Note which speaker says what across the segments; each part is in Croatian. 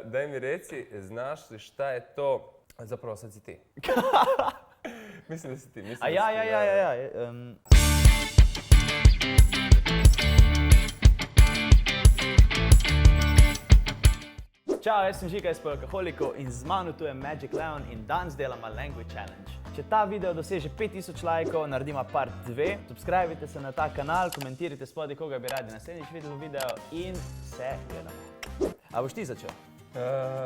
Speaker 1: Daj mi reci, znaš li šta je to... Zapravo sad si ti. Mislim da si ti.
Speaker 2: A ja. Ćao, jaz sem Žika iz Polkaholikov in z mano tu je Magic Leon in danes delamo Language Challenge. Če ta video doseže 5000 lajkov, naredimo part 2. Subscribite se na ta kanal, komentirajte spodaj, koga bi radi naslednjič videli v video in se gledamo. A boš ti začel?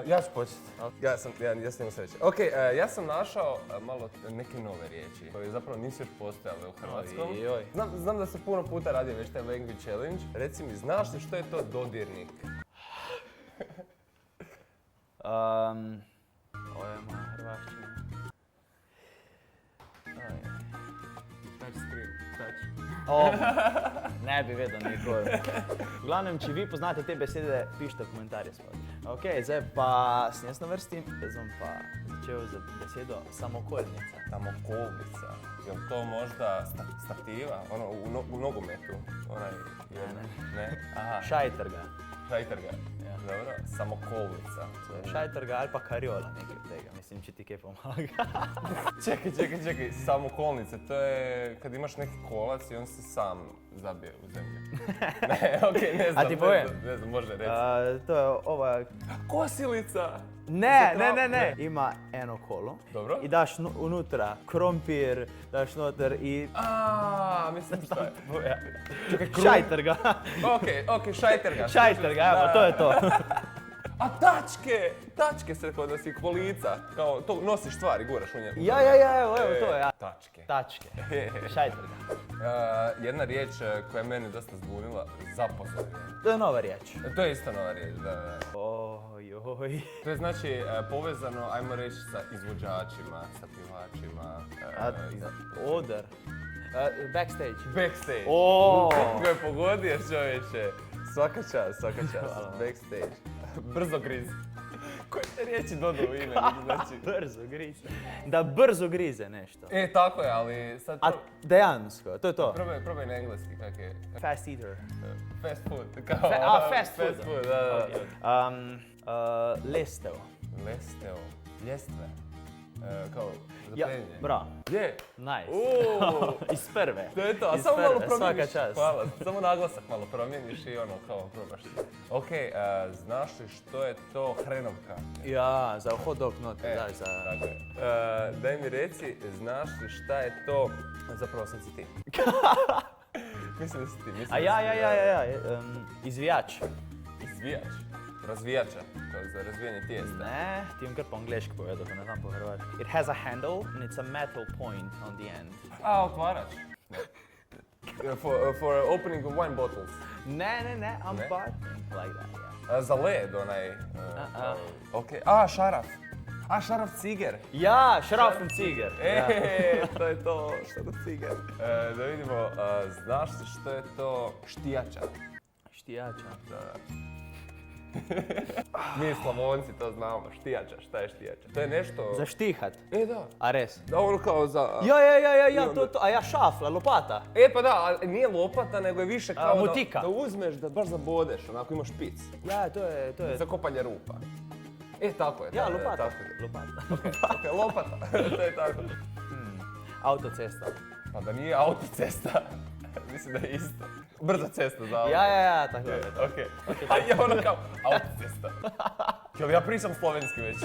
Speaker 1: Ja ću početi. Ja sam imao sreće. Ok, ja sam našao malo neke nove riječi koje zapravo nisu još postojale u hrvatskom. Znam da se puno puta radi već taj Language Challenge. Reci mi, znaš li što je to dodirnik?
Speaker 2: Ovo je moja hrvaščina.
Speaker 1: Touch screen, touch.
Speaker 2: Ne bi vedel nikoli. V glavnem, če vi poznate te besede, pišite v komentarje spodaj. Ok, zdaj pa sem jaz na vrsti. Jaz bom pa začel z besedo samokolnica.
Speaker 1: Samokolnica. Je li to možda stativa? Ono u nogometu? Ne? Aha.
Speaker 2: Šajtrga.
Speaker 1: Šajtrga. Dobro, samokolnica.
Speaker 2: Šajtrga ali pa kariola, nekaj od tega. Mislim, če ti kaj pomaga.
Speaker 1: Čekaj, samokolnica. To je kad imaš neki kolac i on se sam zabije u zemlju. Ne, okej, ne znam.
Speaker 2: A ti povem?
Speaker 1: Ne znam, može reći.
Speaker 2: To je ova...
Speaker 1: Kosilica!
Speaker 2: Ne. Ima eno kolo.
Speaker 1: Dobro.
Speaker 2: I daš unutra krompir, daš noter i...
Speaker 1: Mislim šta je.
Speaker 2: Šajtrga.
Speaker 1: Okej, šajtrga.
Speaker 2: Šajtrga, evo, to je to.
Speaker 1: A tačke! Tačke se kod nas i kolica. Kao, to nosiš stvari, guraš u njegu.
Speaker 2: Ja, evo to je.
Speaker 1: Tačke.
Speaker 2: Tačke. Šajtrga.
Speaker 1: Jedna riječ koja je mene dosta zbunila, zapozorje.
Speaker 2: To je nova riječ.
Speaker 1: To je isto nova riječ, da.
Speaker 2: Ojoj.
Speaker 1: To je znači povezano, ajmo reći, sa izvođačima, sa pjevačima.
Speaker 2: Odar. Backstage.
Speaker 1: Backstage. Kako je pogodio, čovječe. Svaka čast. Backstage. Brzo griz. Koje te riječi dodao u ime? Znači...
Speaker 2: Brzo grize. Da brzo grize nešto.
Speaker 1: Tako je, ali sad...
Speaker 2: A dejansko, to je to.
Speaker 1: Probaj na engleski, kak je?
Speaker 2: Fast eater.
Speaker 1: Fast food.
Speaker 2: Fast food.
Speaker 1: Fast food, da.
Speaker 2: Lestev.
Speaker 1: Lestev. Ljestve. Kao zapenje.
Speaker 2: Bravo.
Speaker 1: Je?
Speaker 2: Nice. Iz prve.
Speaker 1: To je to, a samo malo promijeniš.
Speaker 2: Svaka čast.
Speaker 1: Hvala, samo naglasak malo promijeniš i ono kao probaš. Ok, znaš li što je to hrenovka?
Speaker 2: Ja, za hot dog note, daš za...
Speaker 1: Tako je. Daj mi reci, znaš li šta je to... Zapravo sad si ti. Mislim da si ti.
Speaker 2: A ja. Izvijač.
Speaker 1: Izvijač? Razvijača, kao za razvijanje tijesta.
Speaker 2: Ne, ti vam kar po angliški povedal, pa ne znam po hrvački. It has a handle and it's a metal point on the end.
Speaker 1: Otvarač. For opening of wine bottles.
Speaker 2: Ne, I'm barking like that, yeah.
Speaker 1: Za led, onaj... Ok. Šaraf. Šaraf ciger.
Speaker 2: Ja, šaraf und ciger.
Speaker 1: To je to, šaraf ciger. Da vidimo, znaš li što je to štijača?
Speaker 2: Štijača?
Speaker 1: Da. Mi Slavonci to znamo, štijača, šta je štijača? To je nešto...
Speaker 2: Za štihat?
Speaker 1: Da.
Speaker 2: A res?
Speaker 1: Da, ono kao za...
Speaker 2: Ja, to. A ja šafla, lopata?
Speaker 1: Pa da, nije lopata, nego je više kao
Speaker 2: motika.
Speaker 1: Da uzmeš, da baš zabodeš, onako imaš špic.
Speaker 2: Ja, to je...
Speaker 1: Za kopanje rupa. Tako je.
Speaker 2: Ja, lopata.
Speaker 1: Ok, lopata. To je tako.
Speaker 2: Autocesta.
Speaker 1: Pa da nije autocesta. Mislim da je isto. Brza cesta za auto.
Speaker 2: Ja, tako je.
Speaker 1: Okej. Ja ono kao, autocesta. Jel ja pričam slovenski već?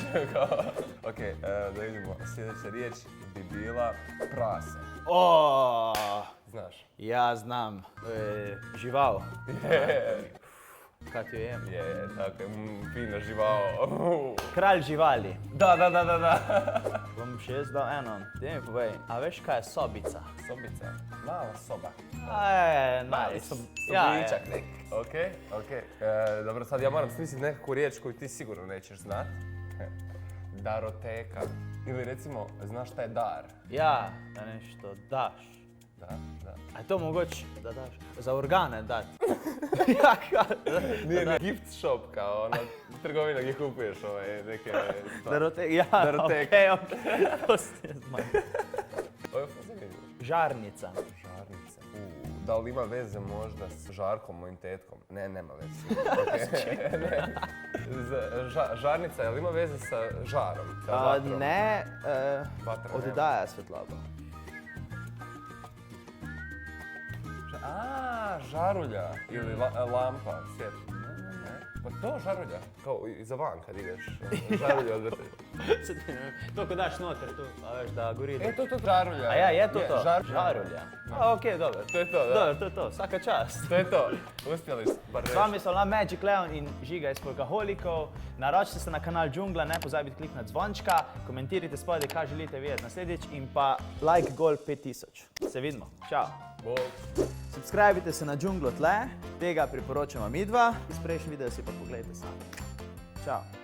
Speaker 1: Okej, da vidimo. Sljedeća riječ bi bila prase. Znaš?
Speaker 2: Ja znam. Žival. Kad ju jem?
Speaker 1: Je, tako je. Fina živao.
Speaker 2: Kralj živali.
Speaker 1: Da.
Speaker 2: Bom še jaz dal eno. Daj mi povej, a veš kaj je sobica?
Speaker 1: Sobica? Mala soba.
Speaker 2: Nice.
Speaker 1: Sobičak nek. Okej. Dobro, sad ja moram smisliti nekakvu riječ koju ti sigurno nećeš znat. Daroteka. Ili recimo, znaš šta je dar?
Speaker 2: Ja, da nešto daš.
Speaker 1: Da.
Speaker 2: A je to mogoče da daš? Za organe dat.
Speaker 1: Nije gift shop kao ona trgovina gdje kupuješ neke stvari.
Speaker 2: Daroteka. Okej. To si ne znam.
Speaker 1: Ovo je zanimljivo.
Speaker 2: Žarnica.
Speaker 1: Žarnica. da li ima veze možda s Žarkom, mojim tetkom? Ne, nema veze. Okay. Ne. Žarnica, je li ima veze sa žarom? Sa vatrom?
Speaker 2: Ne,
Speaker 1: Vatra
Speaker 2: oddaja svetlobo.
Speaker 1: Žarulja ili lampa, svjetlo. Ne. Pa to žarulja, kao iza van kad ideš, žarulja odvrtaju.
Speaker 2: To ko daš noter tu, a veš da gori.
Speaker 1: To žarulja.
Speaker 2: A ja, je to to?
Speaker 1: Žarulja.
Speaker 2: Okej, dobro.
Speaker 1: To je to, da.
Speaker 2: Dobro, to je to, svaka čast.
Speaker 1: To je to, uspjeli smo.
Speaker 2: S vami so Magic Leon in Žiga iz Folkaholikov. Naročite se na kanal Džungla, ne pozabite klikniti zvončka, komentirajte spodaj, kaj želite videti naslednjič in pa like gol 5000. Se vidimo, čao.
Speaker 1: Bog.
Speaker 2: Subscribite se na Džunglo tle, tega priporočamo mi dva, iz prejšnjih videov si pa pogledajte sami. Čao.